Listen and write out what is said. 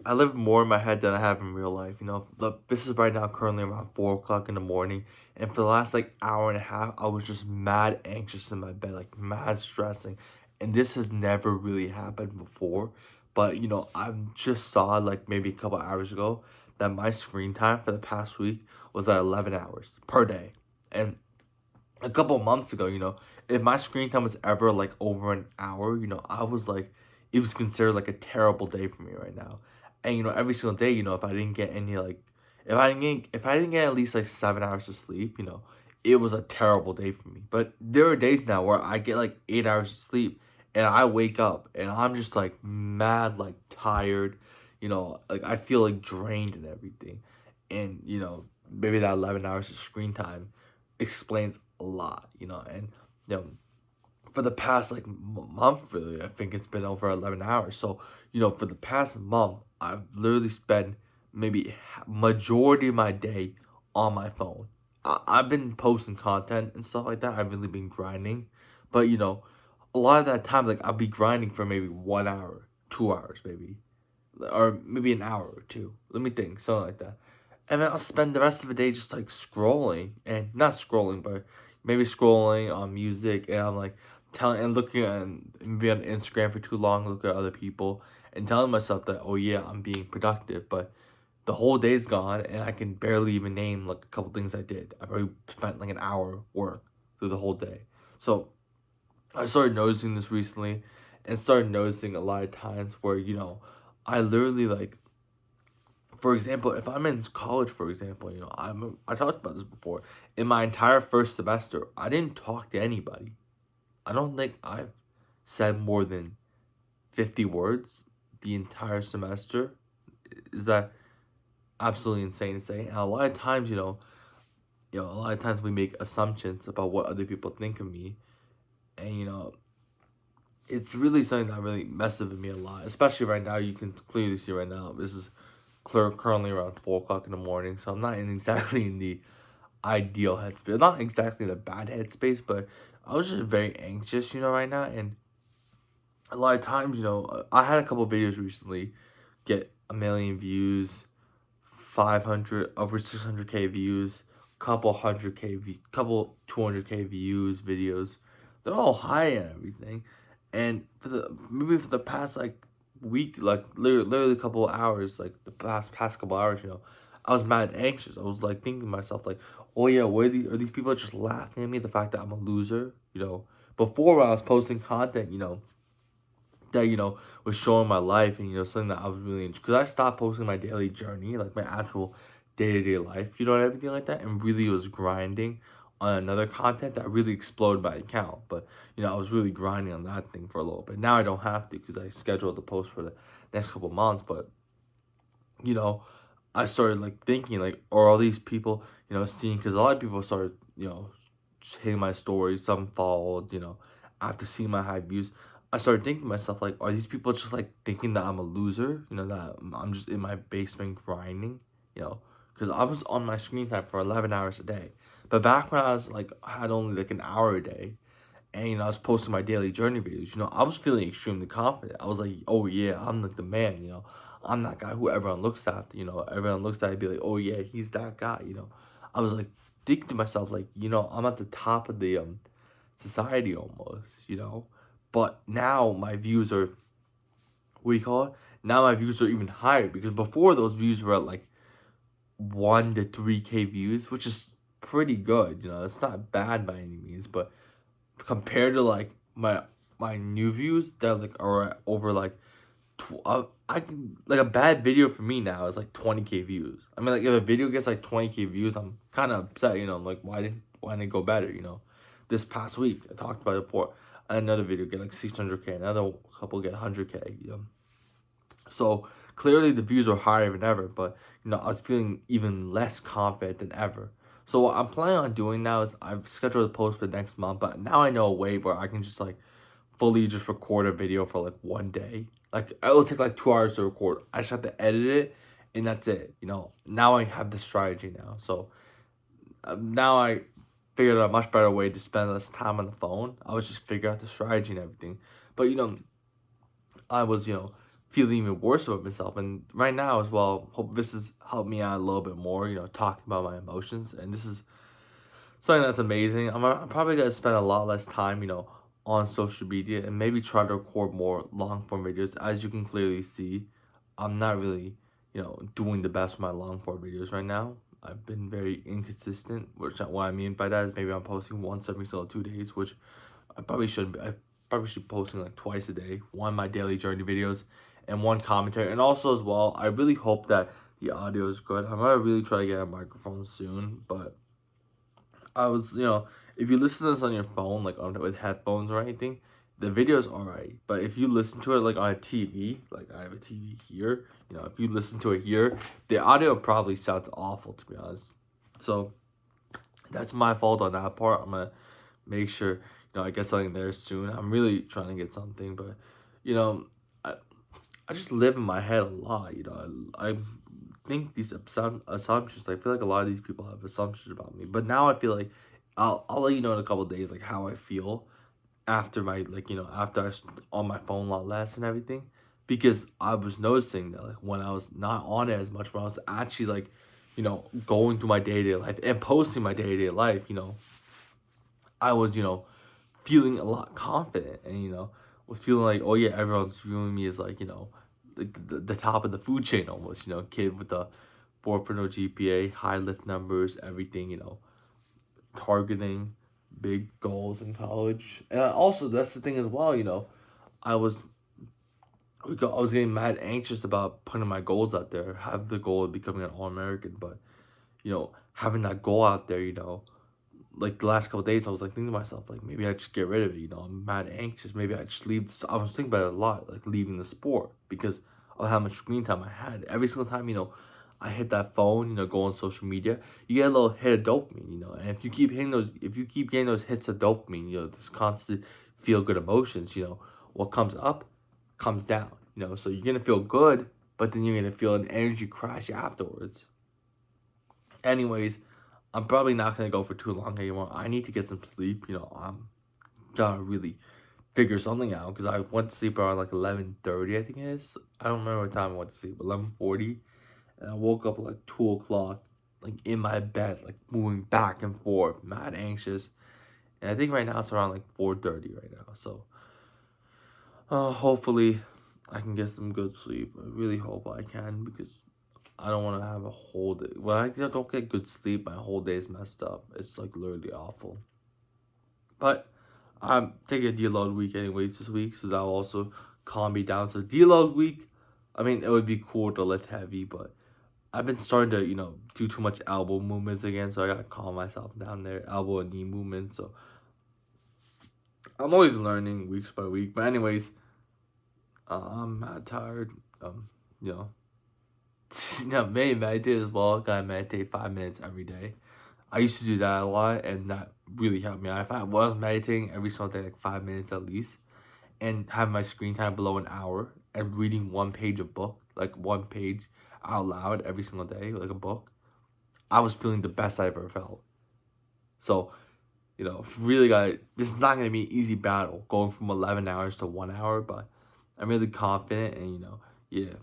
I live more in my head than I have in real life. This is right now currently around 4 o'clock in the morning, and for the last like hour and a half, I was just mad anxious in my bed, like mad stressing, and this has never really happened before. But I just saw like maybe a couple hours ago that my screen time for the past week was at 11 hours per day, and a couple months ago, if my screen time was ever like over an hour, I was like, it was considered like a terrible day for me right now. And every single day, if I didn't get any like, if I didn't get at least like 7 hours of sleep, it was a terrible day for me. But there are days now where I get like 8 hours of sleep, and I wake up and I'm just like mad, like tired, like I feel like drained and everything, and maybe that 11 hours of screen time explains a lot, and you know, for the past like month, really, I think it's been over 11 hours. So, for the past month, I've literally spent maybe majority of my day on my phone. I've been posting content and stuff like that. I've really been grinding, but a lot of that time, like I'll be grinding for maybe 1 hour, 2 hours, maybe, or maybe an hour or two. Let me think, something like that. And then I'll spend the rest of the day just like scrolling, and not scrolling, but maybe scrolling on music, and I'm like telling and looking at maybe on Instagram for too long, look at other people, and telling myself that, oh yeah, I'm being productive, but the whole day's gone, and I can barely even name like a couple things I did. I've already spent like an hour work through the whole day. So I started noticing this recently, and started noticing a lot of times where I literally like, for example, if I'm in college, for example, I talked about this before. In my entire first semester, I didn't talk to anybody. I don't think I've said more than 50 words the entire semester. Is that absolutely insane to say? And a lot of times, a lot of times we make assumptions about what other people think of me, and it's really something that really messes with me a lot. Especially right now, you can clearly see right now. This is currently around 4 o'clock in the morning, so I'm not exactly in the ideal headspace. Not exactly the bad headspace, but I was just very anxious, right now. And a lot of times, I had a couple videos recently get a million views, 500, over 600K views, couple 100K, couple 200K views videos. They're all high and everything. And maybe for the past like week, like literally a couple of hours, like the past couple hours, I was mad anxious. I was like thinking to myself like, oh yeah, are these people just laughing at me, the fact that I'm a loser, Before when I was posting content, that was showing my life, and something that I was really into, because I stopped posting my daily journey, like my actual day-to-day life, and everything like that, and really was grinding on another content that really exploded my account. But I was really grinding on that thing for a little bit. Now I don't have to, because I scheduled the post for the next couple months. But you know I started like thinking like, are all these people seeing, because a lot of people started just hitting my stories, some followed, after seeing my high views. I started thinking to myself like, are these people just like thinking that I'm a loser, that I'm just in my basement grinding, because I was on my screen time for 11 hours a day. But back when I was like, I had only like an hour a day, and I was posting my daily journey videos, I was feeling extremely confident. I was like, oh yeah, I'm like the man, I'm that guy who everyone looks at, everyone looks at and be like, oh yeah, he's that guy, I was like thinking to myself like, I'm at the top of the society almost, But now my views are, what do you call it? Now my views are even higher, because before those views were at like 1 to 3K views, which is pretty good, it's not bad by any means, but compared to like my new views that like are over like I can, like, a bad video for me now is like 20K views. I mean, like, if a video gets like 20K views, I'm kind of upset, I'm like, why didn't it go better, This past week, I talked about it before, another video get like 600K, another couple get 100K, So clearly the views are higher than ever, but I was feeling even less confident than ever. So what I'm planning on doing now is I've scheduled a post for the next month, but now I know a way where I can just like fully just record a video for like one day. Like it will take like 2 hours to record. I just have to edit it, and that's it. Now I have the strategy now. So now I figured out a much better way to spend less time on the phone. I was just figure out the strategy and everything. But I was feeling even worse about myself. And right now as well, hope this has helped me out a little bit more, talking about my emotions. And this is something that's amazing. I'm probably gonna spend a lot less time, on social media and maybe try to record more long form videos. As you can clearly see, I'm not really, doing the best with my long form videos right now. I've been very inconsistent, which what I mean by that is maybe I'm posting once every single 2 days, which I probably should be. I probably should be posting like twice a day. One my daily journey videos and one commentary. And also as well, I really hope that the audio is good. I'm gonna really try to get a microphone soon, but I was, if you listen to this on your phone, like with headphones or anything, the video's alright. But if you listen to it like on a TV, like I have a TV here, if you listen to it here, the audio probably sounds awful, to be honest. So that's my fault on that part. I'm gonna make sure, I get something there soon. I'm really trying to get something, but you know, I I just live in my head a lot. I think these assumptions. I feel like a lot of these people have assumptions about me, but now I feel like I'll let you know in a couple of days like how I feel after my after on my phone a lot less and everything, because I was noticing that like when I was not on it as much, when I was actually like going through my day to day life and posting my day to day life, I was feeling a lot confident and was feeling like, oh yeah, everyone's viewing me as like the top of the food chain almost, kid with the 4.0 GPA, high lift numbers, everything, targeting big goals in college. And also that's the thing as well, I was I was getting mad anxious about putting my goals out there, have the goal of becoming an All-American, but having that goal out there, like the last couple days, I was like thinking to myself, like maybe I just get rid of it. I'm mad anxious. Maybe I just leave. I was thinking about it a lot, like leaving the sport because of how much screen time I had. Every single time, I hit that phone, go on social media, you get a little hit of dopamine, and if you keep hitting those, if you keep getting those hits of dopamine, this constant feel good emotions, what comes up comes down, so you're gonna feel good, but then you're gonna feel an energy crash afterwards. Anyways, I'm probably not gonna go for too long anymore. I need to get some sleep. I'm gonna really figure something out because I went to sleep around like 11:30. I think it is. I don't remember what time I went to sleep. 11:40, and I woke up at like 2 o'clock, like in my bed, like moving back and forth, mad anxious. And I think right now it's around like 4:30 right now. So, hopefully, I can get some good sleep. I really hope I can because I don't want to have a whole day. When I don't get good sleep, my whole day is messed up. It's like literally awful. But I'm taking a deload week anyways this week, so that'll also calm me down. So deload week, I mean, it would be cool to lift heavy, but I've been starting to, do too much elbow movements again, so I gotta calm myself down there. Elbow and knee movements. So I'm always learning weeks by week. But anyways, I'm mad tired. You know, maybe meditate as well. Gotta meditate 5 minutes every day. I used to do that a lot, and that really helped me out. If I was meditating every single day, like 5 minutes at least, and have my screen time below an hour, and reading one page of book, like one page out loud every single day, like a book, I was feeling the best I ever felt. So, really got this is not gonna be an easy battle going from 11 hours to 1 hour, but I'm really confident, and yeah.